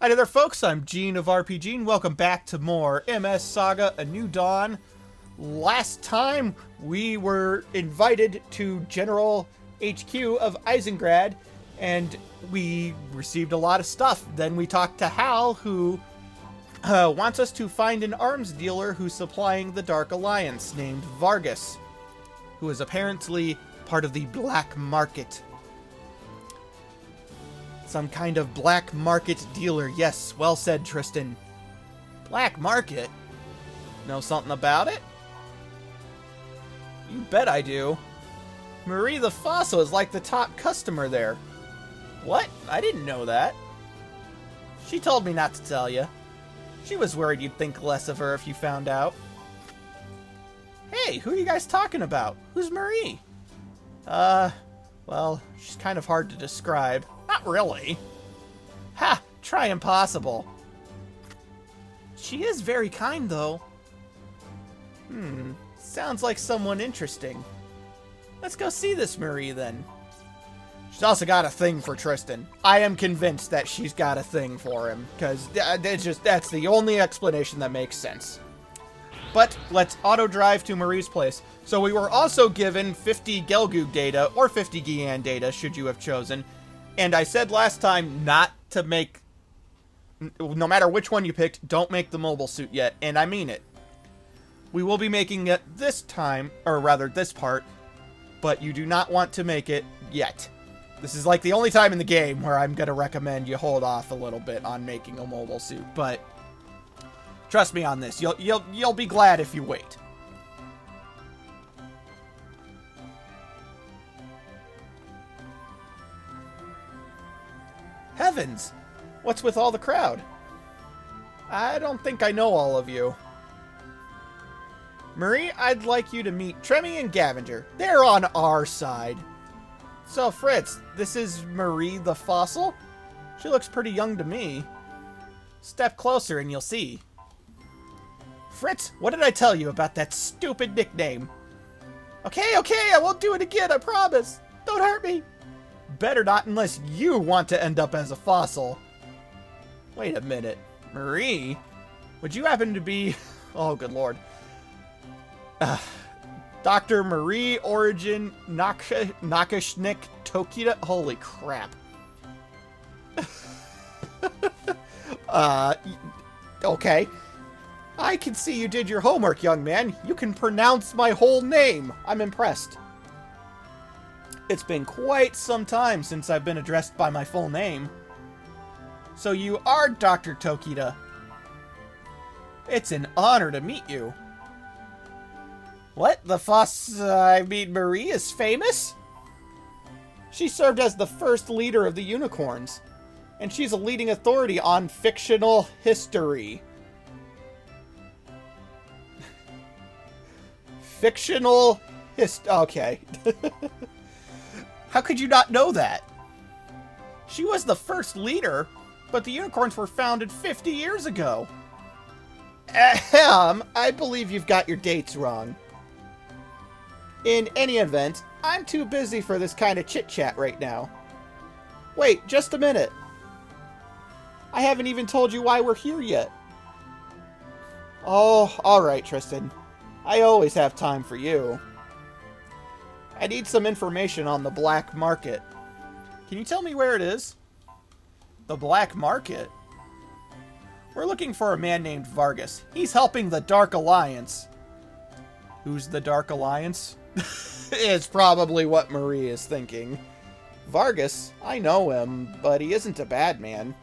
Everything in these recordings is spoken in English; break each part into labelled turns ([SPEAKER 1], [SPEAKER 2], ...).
[SPEAKER 1] Hi there folks, I'm Gene of RPG and welcome back to more MS Saga, A New Dawn. Last time we were invited to General HQ of Eisengrad and we received a lot of stuff. Then we talked to Hal, who wants us to find an arms dealer who's supplying the Dark Alliance named Vargas, who is apparently part of the Black Market. Some kind of black market dealer. Yes, well said, Tristan. Black market? Know something about it? You bet I do. Marie the Fossil is like the top customer there. What? I didn't know that. She told me not to tell you. She was worried you'd think less of her if you found out. Hey, who are you guys talking about? Who's Marie? Well, she's kind of hard to describe. Not really. Ha! Try impossible. She is very kind, though. Sounds like someone interesting. Let's go see this Marie, then. She's also got a thing for Tristan. I am convinced that she's got a thing for him, because that's the only explanation that makes sense. But let's auto-drive to Marie's place. So we were also given 50 Gelgoog data, or 50 Gian data, should you have chosen. And I said last time not to make, no matter which one you picked, don't make the mobile suit yet, and I mean it. We will be making it this time, or rather this part, but you do not want to make it yet. This is like the only time in the game where I'm going to recommend you hold off a little bit on making a mobile suit, but trust me on this, you'll be glad if you wait. Heavens! What's with all the crowd? I don't think I know all of you. Marie, I'd like you to meet Tremmy and Gavinger. They're on our side. So, Fritz, this is Marie the Fossil? She looks pretty young to me. Step closer and you'll see. Fritz, what did I tell you about that stupid nickname? Okay, I won't do it again, I promise. Don't hurt me. Better not unless you want to end up as a fossil. Wait a minute. Marie? Would you happen to be... Oh, good lord. Dr. Marie Origin Nakashnik Tokita? Holy crap. Okay. I can see you did your homework, young man. You can pronounce my whole name. I'm impressed. It's been quite some time since I've been addressed by my full name. So you are Dr. Tokita. It's an honor to meet you. What? Marie is famous? She served as the first leader of the unicorns. And she's a leading authority on fictional history. Okay. How could you not know that? She was the first leader, but the unicorns were founded 50 years ago. Ahem, I believe you've got your dates wrong. In any event, I'm too busy for this kind of chit-chat right now. Wait, just a minute. I haven't even told you why we're here yet. Oh, alright, Tristan. I always have time for you. I need some information on the Black Market. Can you tell me where it is? The Black Market? We're looking for a man named Vargas. He's helping the Dark Alliance. Who's the Dark Alliance? Is probably what Marie is thinking. Vargas? I know him, but he isn't a bad man.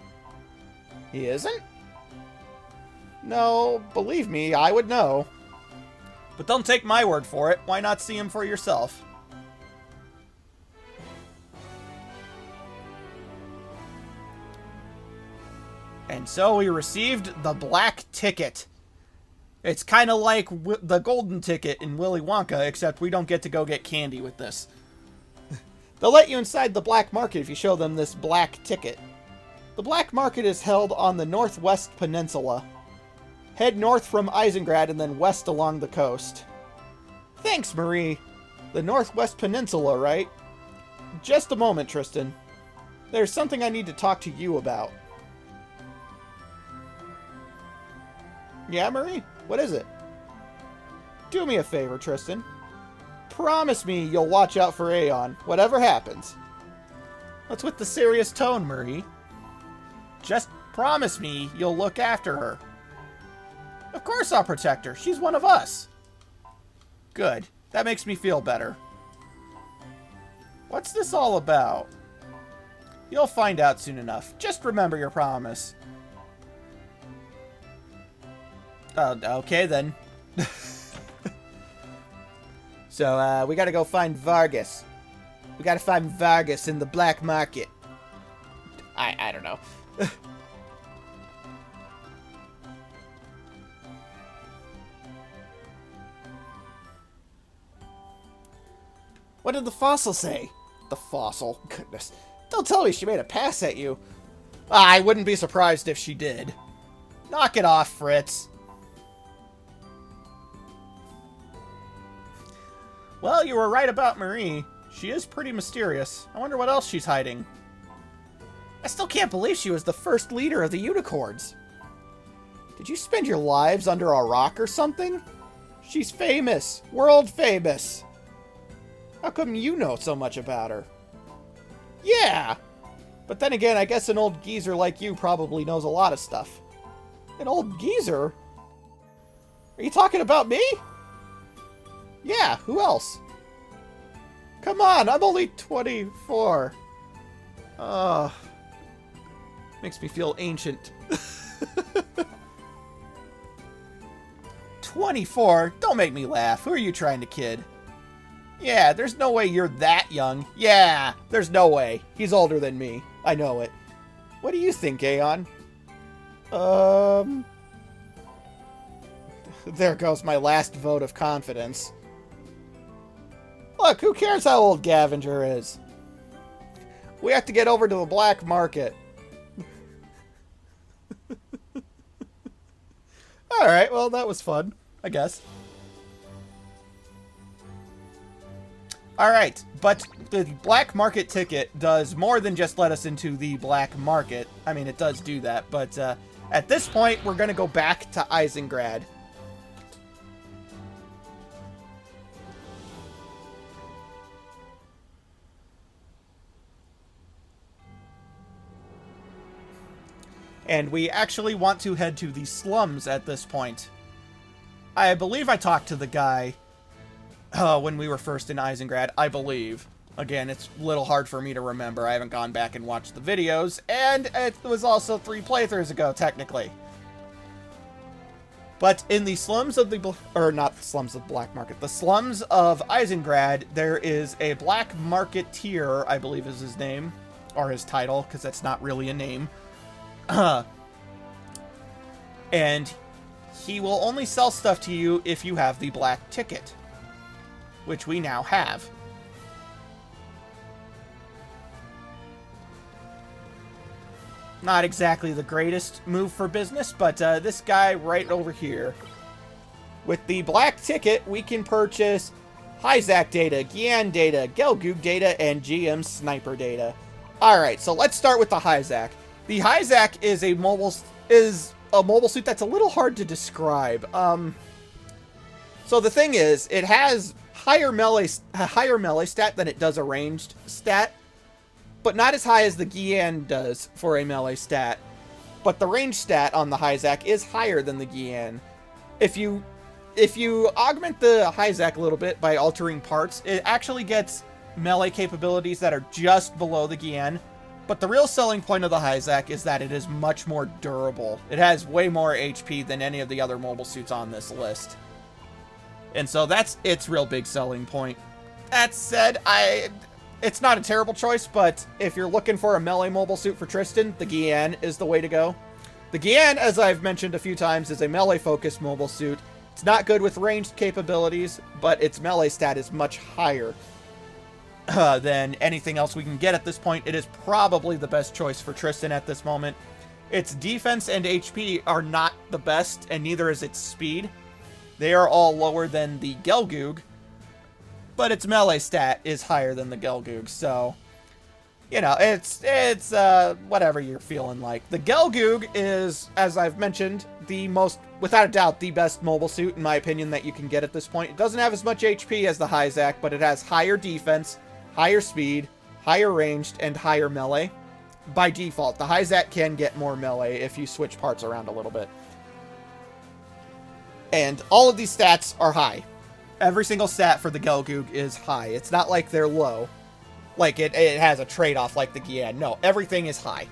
[SPEAKER 1] He isn't? No, believe me, I would know. But don't take my word for it. Why not see him for yourself? And so we received the black ticket. It's kind of like the golden ticket in Willy Wonka, except we don't get to go get candy with this. They'll let you inside the black market if you show them this black ticket. The black market is held on the Northwest Peninsula. Head north from Eisengrad and then west along the coast. Thanks, Marie. The Northwest Peninsula, right? Just a moment, Tristan. There's something I need to talk to you about. Yeah, Marie? What is it? Do me a favor, Tristan. Promise me you'll watch out for Aeon, whatever happens. What's with the serious tone, Marie? Just promise me you'll look after her. Of course I'll protect her. She's one of us. Good. That makes me feel better. What's this all about? You'll find out soon enough. Just remember your promise. Okay then. So, we gotta go find Vargas. We gotta find Vargas in the black market. I don't know. What did the fossil say? The fossil? Goodness. Don't tell me she made a pass at you. I wouldn't be surprised if she did. Knock it off, Fritz. Well, you were right about Marie. She is pretty mysterious. I wonder what else she's hiding. I still can't believe she was the first leader of the unicorns. Did you spend your lives under a rock or something? She's famous. World famous. How come you know so much about her? Yeah! But then again, I guess an old geezer like you probably knows a lot of stuff. An old geezer? Are you talking about me? Yeah, who else? Come on, I'm only 24. Makes me feel ancient. 24? Don't make me laugh. Who are you trying to kid? Yeah, there's no way you're that young. Yeah, there's no way. He's older than me. I know it. What do you think, Aeon? There goes my last vote of confidence. Look, who cares how old Gavinger is? We have to get over to the black market. Alright, well, that was fun, I guess. Alright, but the black market ticket does more than just let us into the black market. I mean, it does do that, but at this point, we're going to go back to Eisengrad. And we actually want to head to the slums at this point. I believe I talked to the guy when we were first in Eisengrad, I believe. Again, it's a little hard for me to remember. I haven't gone back and watched the videos, and it was also 3 playthroughs ago, technically. But in the slums of the... or not the slums of the black market. The slums of Eisengrad, there is a black marketeer, I believe is his name. Or his title, because that's not really a name. And he will only sell stuff to you if you have the black ticket, which we now have. Not exactly the greatest move for business, but this guy right over here. With the black ticket, we can purchase Hyzak data, Gian data, Gelgoog data, and GM sniper data. Alright, so let's start with the Hyzak. The Hyzak is a mobile suit that's a little hard to describe. So the thing is, it has higher melee stat than it does a ranged stat, but not as high as the Gian does for a melee stat. But the range stat on the Hyzak is higher than the Gian. If you augment the Hyzak a little bit by altering parts, it actually gets melee capabilities that are just below the Gian. But the real selling point of the Hyzak is that it is much more durable. It has way more HP than any of the other mobile suits on this list. And so that's its real big selling point. That said, it's not a terrible choice, but if you're looking for a melee mobile suit for Tristan, the Gian is the way to go. The Gian, as I've mentioned a few times, is a melee-focused mobile suit. It's not good with ranged capabilities, but its melee stat is much higher than anything else we can get at this point. It is probably the best choice for Tristan at this moment. Its defense and HP are not the best, and neither is its speed. They are all lower than the Gelgoog, but its melee stat is higher than the Gelgoog, so you know, it's whatever you're feeling like. The Gelgoog is, as I've mentioned, the most, without a doubt, the best mobile suit, in my opinion, that you can get at this point. It doesn't have as much HP as the Hyzak, but it has higher defense, higher speed, higher ranged, and higher melee. By default, the Hyzak can get more melee if you switch parts around a little bit. And all of these stats are high. Every single stat for the Gelgoog is high. It's not like they're low. Like, it has a trade-off like the Gian. No, everything is high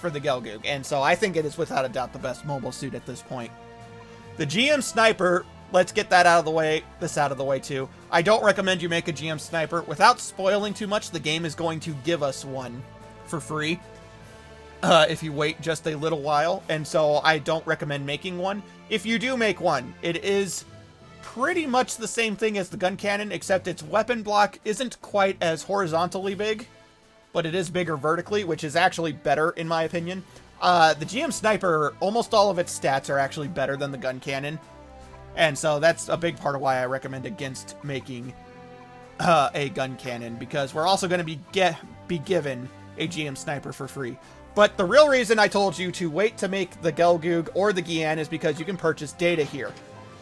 [SPEAKER 1] for the Gelgoog. And so I think it is without a doubt the best mobile suit at this point. The GM Sniper, let's get that out of the way. This out of the way, too. I don't recommend you make a GM Sniper. Without spoiling too much, the game is going to give us one for free if you wait just a little while. And so I don't recommend making one. If you do make one, it is pretty much the same thing as the gun cannon, except its weapon block isn't quite as horizontally big, but it is bigger vertically, which is actually better in my opinion. The GM Sniper, almost all of its stats are actually better than the gun cannon, and so that's a big part of why I recommend against making a gun cannon, because we're also going to be given a GM Sniper for free. But the real reason I told you to wait to make the Gelgoog or the Gian is because you can purchase data here.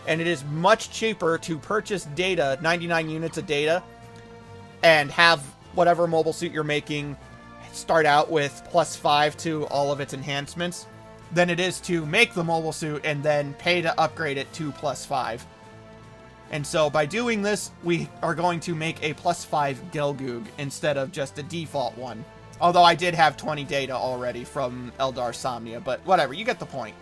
[SPEAKER 1] And it is much cheaper to purchase data, 99 units of data, and have whatever mobile suit you're making start out with +5 to all of its enhancements, than it is to make the mobile suit and then pay to upgrade it to +5. And so by doing this, we are going to make a +5 Gelgoog instead of just a default one. Although I did have 20 data already from Eldar Somnia, but whatever, you get the point.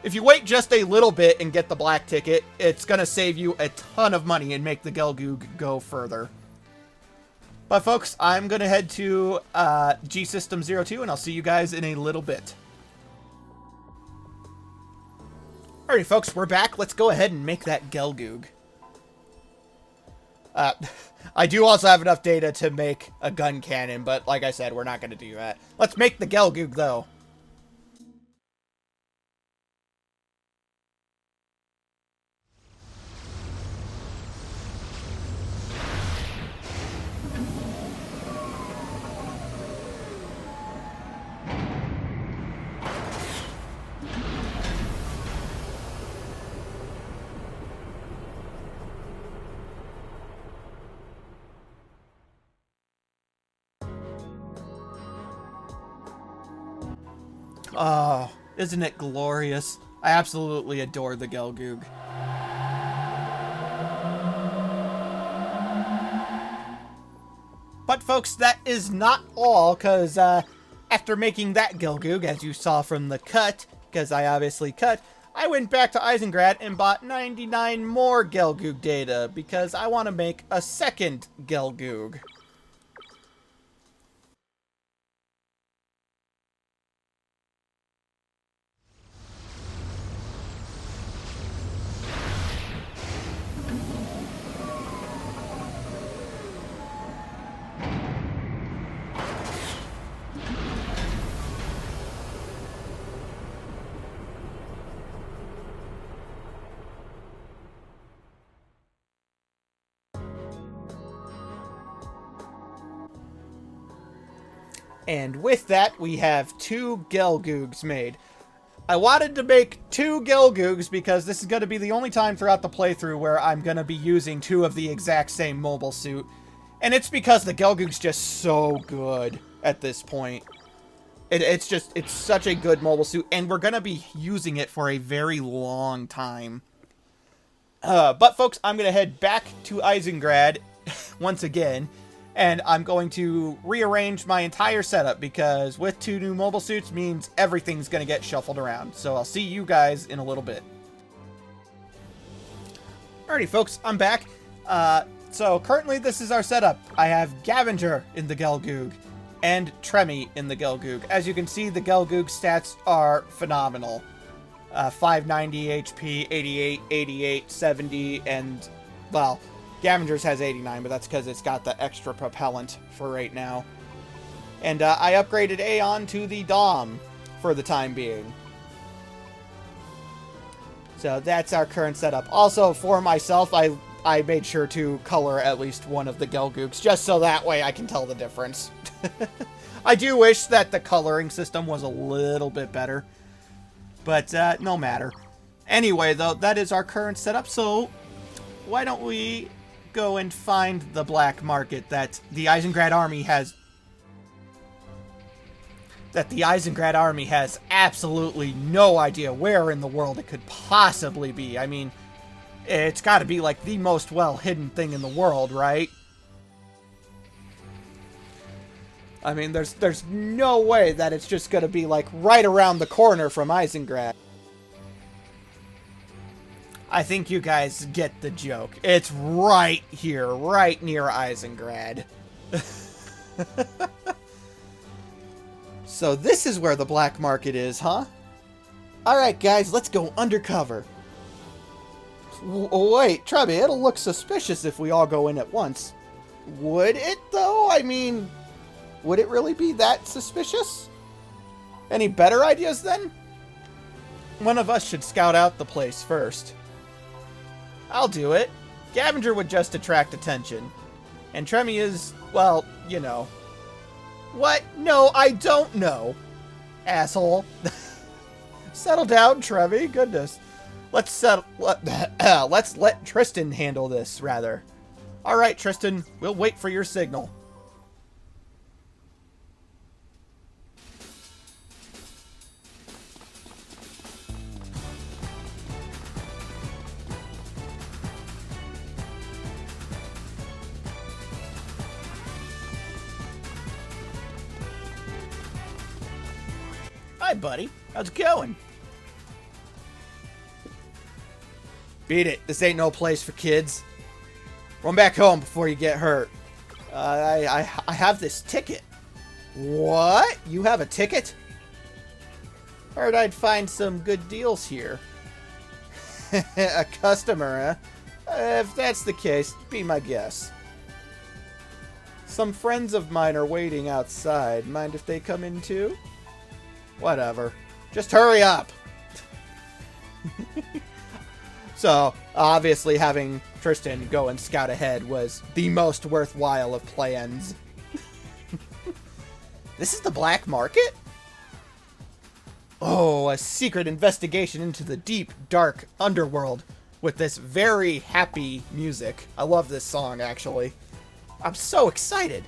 [SPEAKER 1] If you wait just a little bit and get the black ticket, it's going to save you a ton of money and make the Gelgoog go further. But folks, I'm going to head to G-System 02, and I'll see you guys in a little bit. Alrighty folks, we're back. Let's go ahead and make that Gelgoog. I do also have enough data to make a gun cannon, but like I said, we're not going to do that. Let's make the Gelgoog, though. Oh, isn't it glorious? I absolutely adore the Gelgoog. But folks, that is not all, because after making that Gelgoog, as you saw from the cut, because I obviously cut, I went back to Eisengrad and bought 99 more Gelgoog data, because I want to make a second Gelgoog. And with that, we have 2 Gelgoogs made. I wanted to make 2 Gelgoogs because this is going to be the only time throughout the playthrough where I'm going to be using 2 of the exact same mobile suit. And it's because the Gelgoog's just so good at this point. It's such a good mobile suit, and we're going to be using it for a very long time. But folks, I'm going to head back to Eisengrad once again. And I'm going to rearrange my entire setup because with 2 new mobile suits means everything's going to get shuffled around. So I'll see you guys in a little bit. Alrighty folks, I'm back. So currently this is our setup. I have Gavinger in the Gelgoog and Tremy in the Gelgoog. As you can see, the Gelgoog stats are phenomenal. 590 HP, 88, 88, 70, and, well, Gavinger's has 89, but that's because it's got the extra propellant for right now. And I upgraded Aeon to the Dom for the time being. So that's our current setup. Also, for myself, I made sure to color at least one of the Gelgoogs, just so that way I can tell the difference. I do wish that the coloring system was a little bit better. But no matter. Anyway, though, that is our current setup. So why don't we go and find the black market that the Eisengrad army has... That the Eisengrad army has absolutely no idea where in the world it could possibly be. I mean, it's got to be like the most well-hidden thing in the world, right? I mean, there's no way that it's just going to be like right around the corner from Eisengrad. I think you guys get the joke. It's right here, right near Eisengrad. So this is where the black market is, huh? Alright guys, let's go undercover. Wait, Trebby, it'll look suspicious if we all go in at once. Would it, though? I mean, would it really be that suspicious? Any better ideas, then? One of us should scout out the place first. I'll do it. Gavinger would just attract attention. And Tremy is, well, you know. What? No, I don't know. Asshole. Settle down, Tremy. Goodness. Let's let Tristan handle this, rather. Alright, Tristan. We'll wait for your signal. Hi, buddy. How's it going? Beat it. This ain't no place for kids. Run back home before you get hurt. I have this ticket. What? You have a ticket? Heard I'd find some good deals here. A customer, huh? If that's the case, be my guest. Some friends of mine are waiting outside. Mind if they come in too? Whatever. Just hurry up. So, obviously having Tristan go and scout ahead was the most worthwhile of plans. This is the black market? Oh, a secret investigation into the deep, dark underworld with this very happy music. I love this song, actually. I'm so excited.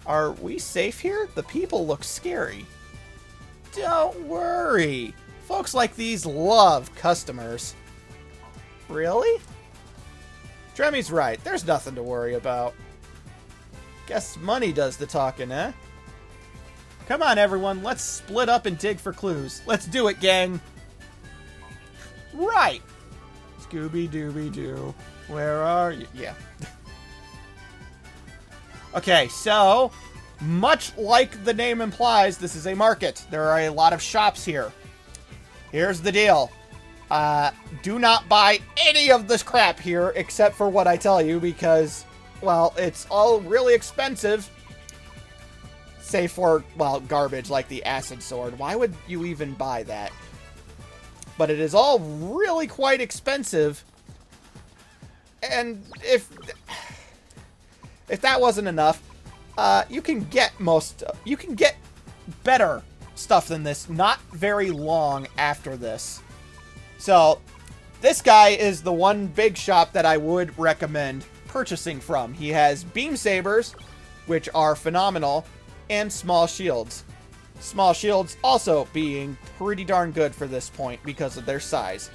[SPEAKER 1] Are we safe here? The people look scary. Don't worry. Folks like these love customers. Really? Tremy's right. There's nothing to worry about. Guess money does the talking, eh? Come on, everyone. Let's split up and dig for clues. Let's do it, gang. Right. Scooby-Dooby-Doo. Where are you? Yeah. Okay, so... much like the name implies, this is a market. There are a lot of shops here. Here's the deal. Do not buy any of this crap here except for what I tell you because, well, it's all really expensive. Save for, well, garbage like the acid sword. Why would you even buy that? But it is all really quite expensive. And if that wasn't enough, you can get better stuff than this not very long after this. So, this guy is the one big shop that I would recommend purchasing from. He has beam sabers, which are phenomenal, and small shields. Small shields also being pretty darn good for this point because of their size.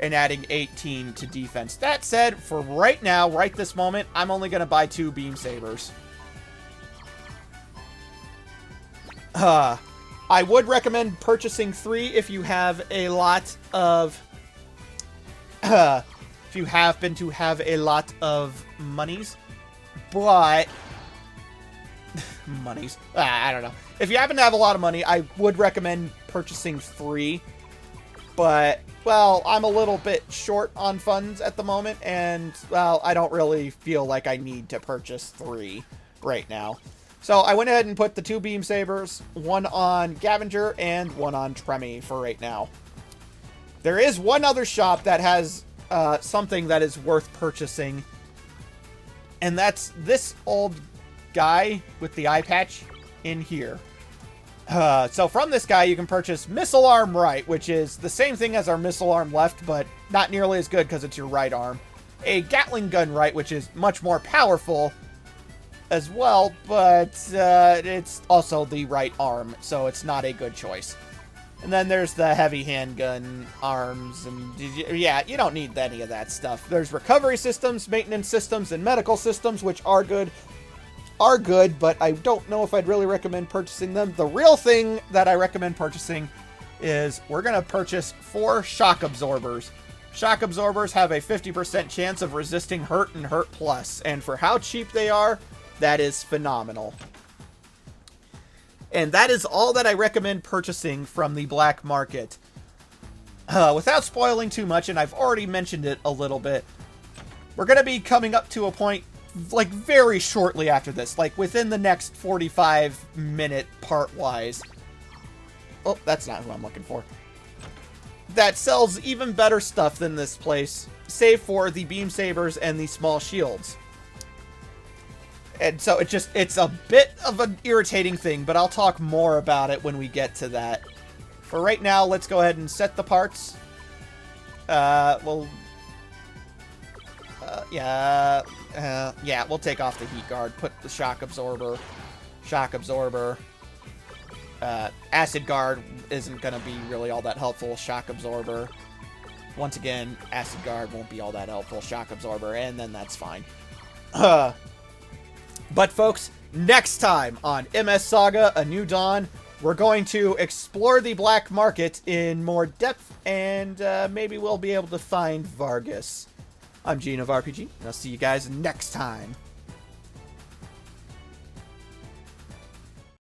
[SPEAKER 1] And adding 18 to defense. That said, for right now, right this moment, I'm only going to buy 2 beam sabers. I would recommend purchasing 3 if you have a lot of... if you happen to have a lot of monies. But... monies. I don't know. If you happen to have a lot of money, I would recommend purchasing 3. But, well, I'm a little bit short on funds at the moment. And, well, I don't really feel like I need to purchase 3 right now. So I went ahead and put the 2 beam sabers, 1 on Gavinger and 1 on Tremy for right now. There is one other shop that has something that is worth purchasing. And that's this old guy with the eye patch. in here. So from this guy, you can purchase Missile Arm Right, which is the same thing as our Missile Arm Left, but not nearly as good because it's your right arm. A Gatling Gun Right, which is much more powerful as well, but it's also the right arm, so it's not a good choice. And then there's the heavy handgun arms, and yeah, you don't need any of that stuff. There's recovery systems, maintenance systems, and medical systems, which are good, but I don't know if I'd really recommend purchasing them. The real thing that I recommend purchasing is we're going to purchase 4 shock absorbers. Shock absorbers have a 50% chance of resisting hurt and hurt plus, and for how cheap they are, that is phenomenal. And that is all that I recommend purchasing from the black market. Without spoiling too much, and I've already mentioned it a little bit, we're going to be coming up to a point, like, very shortly after this, like, within the next 45-minute part-wise. Oh, that's not who I'm looking for. That sells even better stuff than this place, save for the beam sabers and the small shields. And so it's a bit of an irritating thing, but I'll talk more about it when we get to that. For right now, let's go ahead and set the parts. Yeah, we'll take off the heat guard, put the shock absorber. Acid guard isn't going to be really all that helpful. Shock absorber. Once again, acid guard won't be all that helpful. Shock absorber, and then that's fine. But folks, next time on MS Saga: A New Dawn, we're going to explore the black market in more depth, and maybe we'll be able to find Vargas. I'm Gene of RPG, and I'll see you guys next time.